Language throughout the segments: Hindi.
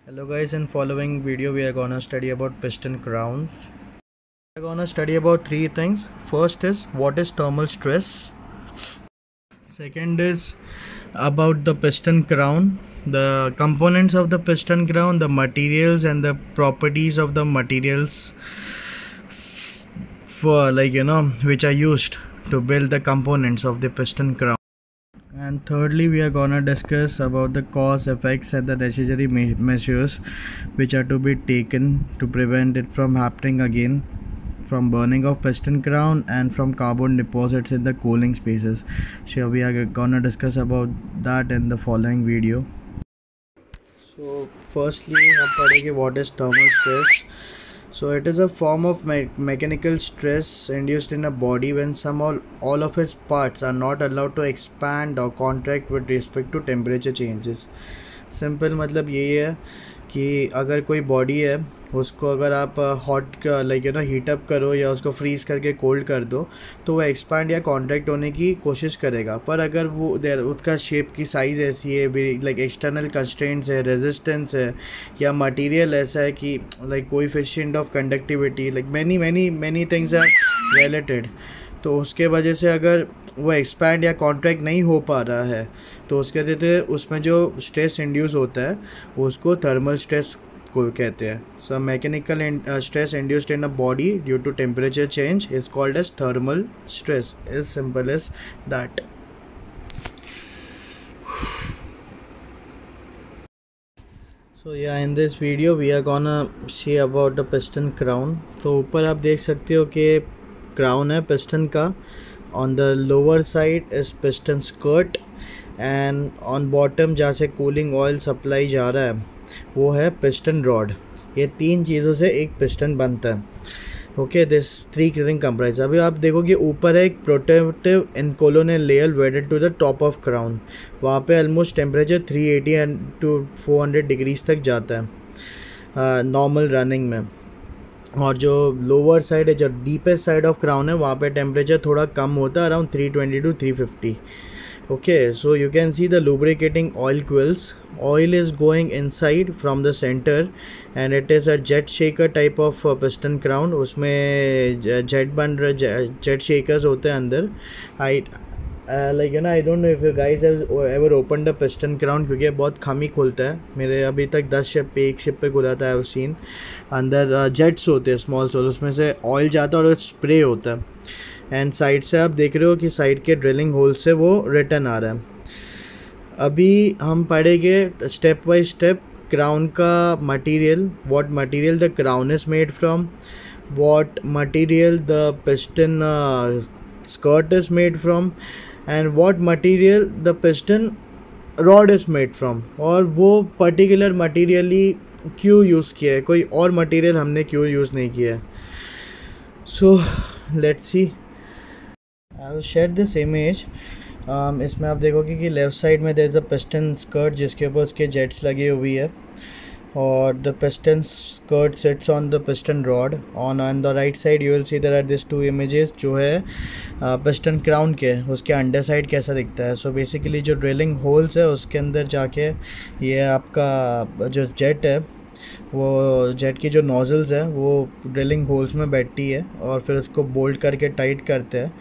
Hello guys, in following video we are gonna study about piston crown. We are gonna study about three things. First is what is thermal stress. Second is about the piston crown, the components of the piston crown, the materials and the properties of the materials for which are used to build the components of the piston crown. And thirdly, we are gonna discuss about the cause, effects and the necessary measures which are to be taken to prevent it from happening again, from burning of piston crown and from carbon deposits in the cooling spaces. So we are gonna discuss about that in the following video. So firstly, हम पढ़ेंगे what is thermal stress. So it is a form of mechanical stress induced in a body when some or all of its parts are not allowed to expand or contract with respect to temperature changes. Simple मतलब यही है कि अगर कोई बॉडी है उसको अगर आप हॉट हीट अप करो या उसको फ्रीज़ करके कोल्ड कर दो तो वो एक्सपांड या कॉन्ट्रैक्ट होने की कोशिश करेगा। पर अगर वो उसका शेप की साइज़ ऐसी है, एक्सटर्नल कंस्ट्रेंट्स है, रेजिस्टेंस है या मटेरियल ऐसा है कि coefficient of conductivity many things are related, तो उसके वजह से अगर वो एक्सपैंड या कॉन्ट्रैक्ट नहीं हो पा रहा है तो उसके देते उसमें जो स्ट्रेस इंड्यूस होता है उसको थर्मल स्ट्रेस को कहते हैं। So mechanical stress induced in a body due to temperature change is called as thermal stress, is simple as that. So yeah in this video we are gonna see about the piston crown. तो ऊपर आप देख सकते हो कि क्राउन है पिस्टन का। On the lower side is piston skirt and on bottom जहाँ से कूलिंग ऑयल सप्लाई जा रहा है वो है पिस्टन रॉड। ये तीन चीज़ों से एक पिस्टन बनता है। Okay, this three ring comprise. अभी आप देखोगे ऊपर है एक protective inconel layer welded to the top of crown. वहाँ पे ऑलमोस्ट टेम्परेचर 380 to 400 डिग्रीज तक जाता है नॉर्मल रनिंग में। और जो लोअर साइड है, जो डीपेस्ट साइड ऑफ क्राउन है, वहाँ पे टेम्परेचर थोड़ा कम होता है, around 320 to 350। okay, so you can see the lubricating oil quills. Oil is going inside from the center and it is a jet shaker type of piston crown. उसमें jet shakers होते हैं अंदर। I don't know if you guys have ever opened a piston crown, क्योंकि बहुत कम ही खुलता है। मेरे अभी तक 10 शिप पे एक शिप पे खुला था। आई हैव सीन अंदर जेट्स होते हैं स्मॉल सोल, उसमें से ऑयल जाता है और स्प्रे होता है। एंड साइड से आप देख रहे हो कि साइड के ड्रिलिंग होल से वो रिटर्न आ रहा है। अभी हम पढ़ेंगे स्टेप बाय स्टेप क्राउन का material, what material the crown is made from, what material the piston skirt is made from and what material the piston rod is made from, और वो पर्टिकुलर मटेरियली क्यों यूज़ किया है, कोई और मटेरियल हमने क्यों यूज़ नहीं किया है। So let's see, I will share this image. इसमें आप देखोगे कि लेफ़्ट साइड में there is a piston skirt जिसके ऊपर उसके जेट्स लगी हुई है, और the piston skirt sits on the piston rod. On the right side you will see there are this two images जो है पिस्टन क्राउन के, उसके अंडर साइड कैसा दिखता है। सो बेसिकली जो ड्रिलिंग होल्स है उसके अंदर जाके ये आपका जो जेट है, वो जेट की जो नोज़ल्स है वो ड्रिलिंग होल्स में बैठती है और फिर उसको बोल्ट करके टाइट करते हैं।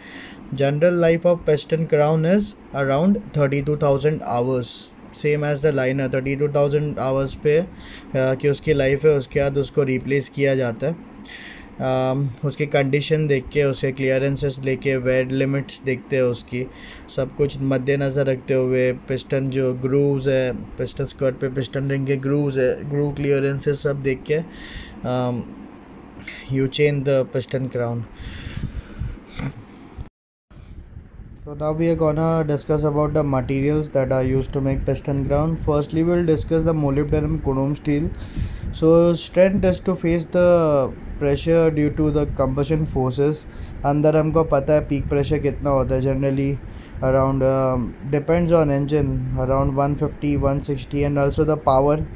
General life of piston crown is around 32,000 hours, same as the liner. 32,000 hours पे कि उसकी लाइफ है, उसके बाद उसको रिप्लेस किया जाता है। उसकी कंडीशन देख के, उसके क्लियरेंसेस लेके, वेट लिमिट्स देखते हैं उसकी, सब कुछ मद्देनज़र रखते हुए पिस्टन जो ग्रूव्स है, पिस्टन स्कर्ट पे पिस्टन रिंग के ग्रूव्स है, ग्रूव क्लियरेंसेस सब देख के you change the piston crown. So now we are gonna discuss about the materials that are used to make piston crown. Firstly, we'll discuss the molybdenum chrome steel. So strength is to face the pressure due to the combustion forces. अंदर हमको पता है पीक प्रेशर कितना होता है, generally around depends on engine, around 150 160 and also the power.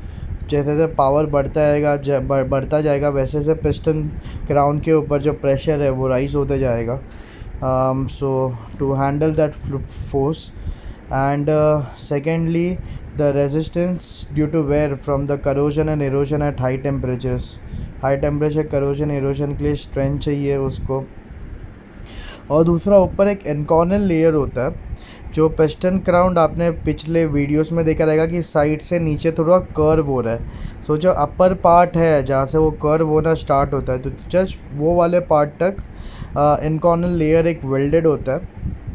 जैसे जैसे पावर बढ़ता जाएगा वैसे वैसे पिस्टन क्राउन के ऊपर जो प्रेशर है वो राइज होते जाएगा। So to handle that force, and secondly the resistance due to wear from the corrosion and erosion at high temperatures. High temperature corrosion erosion के लिए स्ट्रेंथ चाहिए उसको. और दूसरा ऊपर एक एनकॉर्नल लेयर होता है. जो पिस्टन क्राउन आपने पिछले वीडियोस में देखा रहेगा कि साइड से नीचे थोड़ा कर्व हो रहा है. सो जो अपर पार्ट है जहाँ से वो कर्व होना स्टार्ट होता है, तो जस्ट वो वाले पार्ट तक एनकॉर्नल लेयर एक वेल्डेड होता है.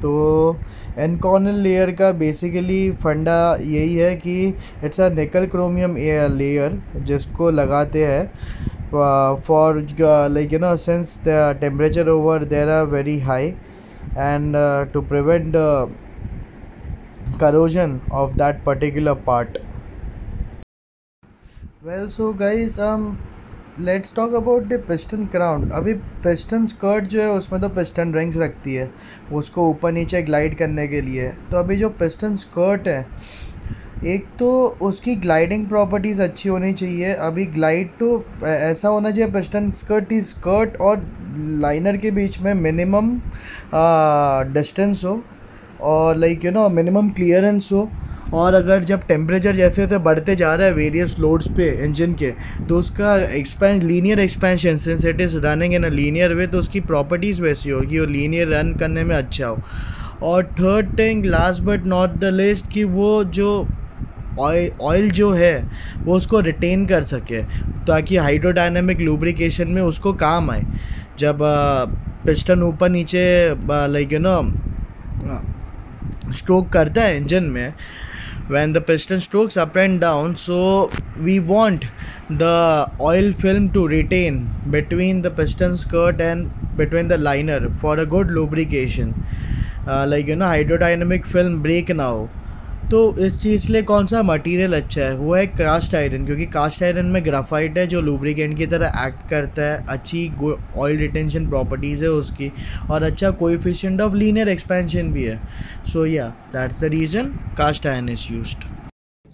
तो एनकॉर्नल लेयर का बेसिकली फंडा यही है कि इट्स अ निकल क्रोमियम लेयर जिसको लगाते हैं for like you know since the temperature over there are very high and to prevent corrosion of that particular part. Well, so guys, let's talk about the piston crown. अभी piston skirt जो है उसमें तो piston rings रखती है उसको ऊपर नीचे ग्लाइड करने के लिए. तो अभी जो piston skirt है, एक तो उसकी ग्लाइडिंग प्रॉपर्टीज़ अच्छी होनी चाहिए. अभी ग्लाइड तो ऐसा होना चाहिए पिस्टन स्कर्ट की स्कर्ट और लाइनर के बीच में मिनिमम डिस्टेंस हो और like you no minimum clearance हो. और अगर जब टेम्परेचर जैसे जैसे बढ़ते जा रहा है वेरियस लोड्स पे इंजन के, तो उसका linear expansion since it is running in a linear वे, तो उसकी प्रॉपर्टीज़ वैसी हो कि वो लीनियर रन करने में अच्छा हो. और third thing last but not the list कि वो जो ऑयल जो है वो उसको रिटेन कर सके ताकि हाइड्रोडायनेमिक लुब्रिकेशन में उसको काम आए. जब पिस्टन ऊपर नीचे लाइक यू नो स्ट्रोक करता है इंजन में, when the piston strokes up and down, so we want the oil film to retain between the piston skirt and between the liner for a good lubrication, like you know hydrodynamic film break ना हो. तो इस चीज़ के लिए कौन सा मटेरियल अच्छा है, वो है कास्ट आयरन, क्योंकि कास्ट आयरन में ग्राफाइट है जो लुब्रिकेंट की तरह एक्ट करता है. अच्छी ऑयल रिटेंशन प्रॉपर्टीज़ है उसकी और अच्छा कोएफिशिएंट ऑफ लीनियर एक्सपेंशन भी है. सो या that's the reason cast iron is used.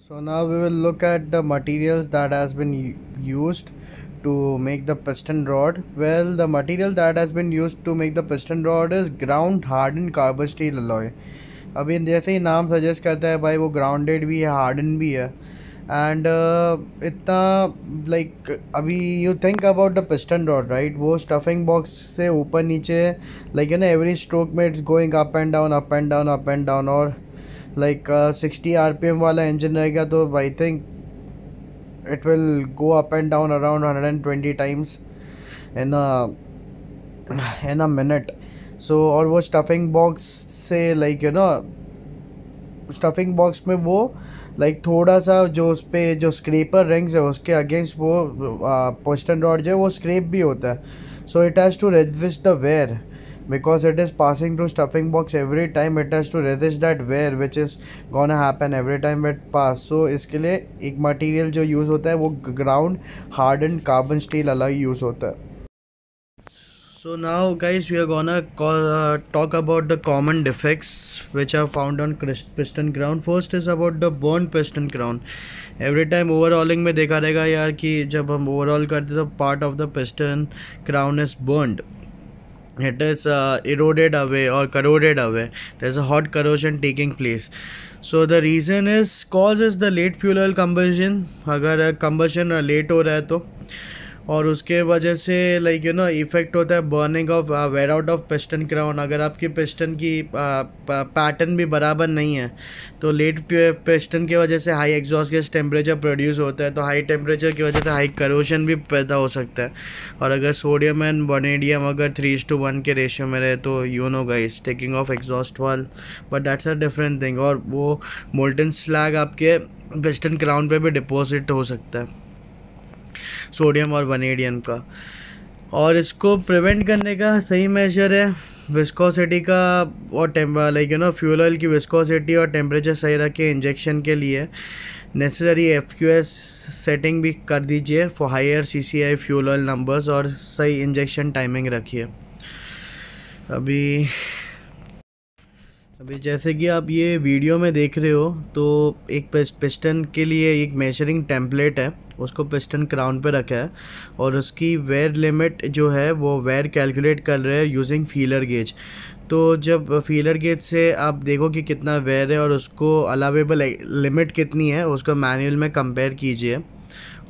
So now we will look at the materials that has been used to make the piston rod. Well, the material that has been used to make the piston rod is ground hardened carbon steel alloy. अभी जैसे ही नाम सजेस्ट करता है भाई वो ग्राउंडेड भी है हार्डन भी है. एंड इतना लाइक अभी you think about the piston rod right, वो स्टफिंग बॉक्स से ऊपर नीचे like you know every stroke में it's going up and down up and down up and down. और लाइक 60 RPM वाला इंजन रहेगा तो I think it will go up and down around 120 times in a minute. So और वो स्टफिंग बॉक्स से like you no stuffing box में वो लाइक थोड़ा सा जो उस पर जो स्क्रेपर रिंग्स है उसके अगेंस्ट वो पिस्टन रॉड जो है वो स्क्रेप भी होता है. So it has to resist the wear because it is passing through stuffing box every time. It has to resist that wear which is gonna happen every time it pass. So इसके लिए एक मटेरियल जो यूज़ होता है वो ground harden carbon steel alloy use होता है. So now guys we are gonna talk about the common defects which are found on piston crown. First is about the burnt piston crown. Every time overhauling में देखा रहेगा यार कि जब हम overhaul करते तो part of the piston crown is burnt. It is eroded away or corroded away. There's a hot corrosion taking place. So the reason is cause is the late fuel oil combustion. अगर combustion late हो रहा है तो, और उसके वजह से लाइक यू नो इफ़ेक्ट होता है burning of wear out of piston crown. अगर आपकी पिस्टन की पैटर्न भी बराबर नहीं है तो लेट पिस्टन की वजह से high exhaust gas temperature produce होता है. तो हाई टेम्परेचर की वजह से हाई करोशन भी पैदा हो सकता है. और अगर सोडियम एंड वनेडियम अगर 3:1 के रेशियो में रहे तो you know guys taking off exhaust valve, but that's a different thing. और वो मोल्टन स्लैग आपके पिस्टन क्राउन पे भी डिपॉजिट हो सकता है सोडियम और वनेडियम का. और इसको प्रिवेंट करने का सही मेजर है विस्कोसिटी का और like you no fuel oil की विस्कोसिटी और टेम्परेचर सही रख के इंजेक्शन के लिए नेसेसरी FQS सेटिंग भी कर दीजिए for higher CCI fuel oil numbers और सही इंजेक्शन टाइमिंग रखिए. अभी अभी जैसे कि आप ये वीडियो में देख रहे हो, तो एक पिस्टन के लिए एक मेजरिंग टेम्पलेट है, उसको पिस्टन क्राउन पे रखा है और उसकी वेयर लिमिट जो है वो वेयर कैलकुलेट कर रहे हैं यूजिंग फीलर गेज। तो जब फीलर गेज से आप देखो कि कितना वेयर है और उसको अलाउेबल लिमिट कितनी है, उसको मैनुअल में कंपेयर कीजिए।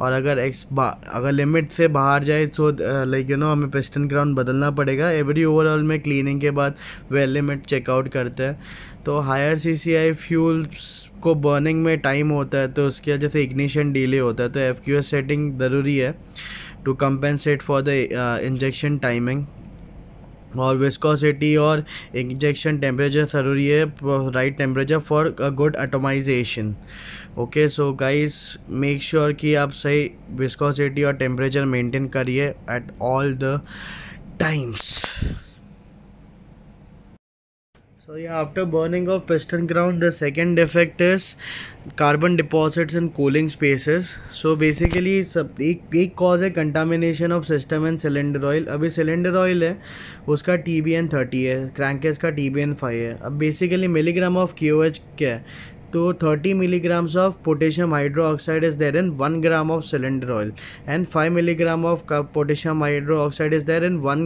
और अगर अगर लिमिट से बाहर जाए तो लाइक हमें पिस्टन क्राउन बदलना पड़ेगा। एवरी ओवरऑल में क्लीनिंग के बाद वेल लिमिट चेकआउट करते हैं। तो हायर CCI फ्यूल्स को बर्निंग में टाइम होता है, तो उसकी वजह से इग्निशन डिले होता है। तो FQS सेटिंग ज़रूरी है to compensate for the injection timing. और विस्कोसिटी और इंजेक्शन टेम्परेचर ज़रूरी है, right temperature for a good atomisation. Okay, so guys make sure कि आप सही विस्कोसिटी और टेम्परेचर मेंटेन करिए at all the times. So yeah, after burning of piston ground, the second defect is carbon deposits in cooling spaces. So basically सब एक कॉज है contamination of system and cylinder oil. अभी सिलेंडर ऑयल है उसका TBN 30 है, क्रैंकेस का TBN 5 है। अब बेसिकली मिलीग्राम ऑफ KOH क्या है, तो 30 milligrams of potassium hydroxide is there in 1 gram of cylinder oil, and 5 milligram of potassium hydroxide is there in 1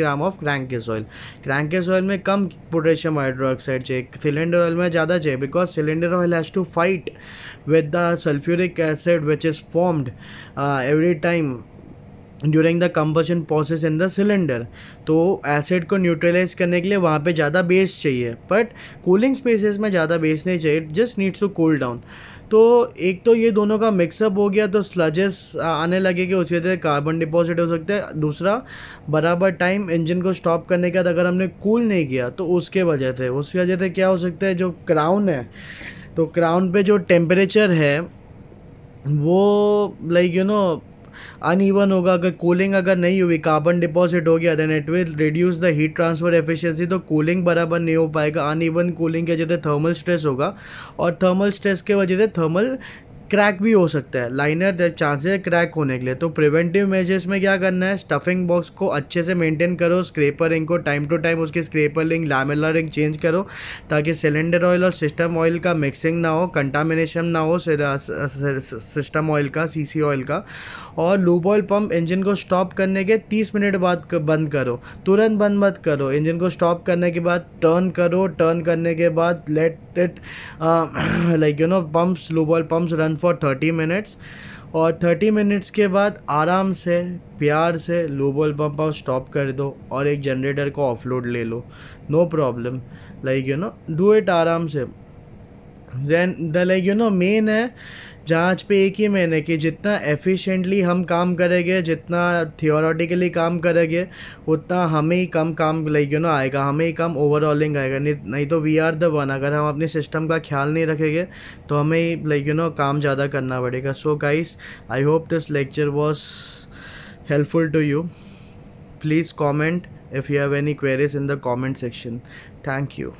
gram of crankcase oil. Crankcase oil में कम potassium hydroxide चाहिए, cylinder oil में ज़्यादा चाहिए, because cylinder oil has to fight with the sulfuric acid which is formed every time during the combustion process in the cylinder. तो एसिड को न्यूट्रलाइज करने के लिए वहाँ पे ज़्यादा बेस चाहिए, बट कूलिंग स्पेसेस में ज़्यादा बेस नहीं चाहिए, just needs to cool down. तो एक तो ये दोनों का मिक्सअप हो गया तो स्लजेस आने लगे कि उसकी वजह से कार्बन डिपॉजिट हो सकता है। दूसरा, बराबर टाइम इंजन को स्टॉप करने के बाद अगर हमने कूल नहीं किया तो उसकी वजह से क्या हो सकता है, जो क्राउन है, तो क्राउन पे जो टेम्परेचर है वो अनइवन होगा। अगर कूलिंग अगर नहीं हुई, कार्बन डिपॉजिट हो गया, then it will reduce the heat transfer efficiency. तो कूलिंग बराबर नहीं हो पाएगा, अनइवन कूलिंग की वजह से थर्मल स्ट्रेस होगा, और थर्मल स्ट्रेस के वजह से थर्मल क्रैक भी हो सकता है, लाइनर चांसेस है क्रैक होने के लिए। तो प्रिवेंटिव मेजर्स में क्या करना है, स्टफिंग बॉक्स को अच्छे से मेंटेन करो, स्क्रैपर रिंग को टाइम टू टाइम उसकी scraper ring, lamellar ring change करो, ताकि सिलेंडर ऑयल और सिस्टम ऑयल का मिक्सिंग ना हो, कंटामिनेशन ना हो सिस्टम ऑयल का, CC ऑयल का। और लूब ऑयल पंप इंजन को स्टॉप करने के 30 मिनट बाद बंद करो, तुरंत बंद मत करो। इंजन को स्टॉप करने के बाद टर्न करो, टर्न करने के बाद let it pumps, lube oil pumps run for 30 minutes, और 30 मिनट्स के बाद आराम से प्यार से लूब ऑयल पंप आप स्टॉप कर दो और एक जनरेटर को ऑफलोड ले लो, नो प्रॉब्लम। डू इट आराम से। देन मेन है जांच पे एक ही मेन है कि जितना एफिशिएंटली हम काम करेंगे, जितना थियोरेटिकली काम करेंगे, उतना हमें ही कम काम आएगा, हमें ही कम ओवरऑलिंग आएगा। नहीं तो वी आर द वन। अगर हम अपने सिस्टम का ख्याल नहीं रखेंगे तो हमें ही काम ज़्यादा करना पड़ेगा। So guys, I hope this lecture was helpful to you. Please comment if you have any queries in the comment section. Thank you.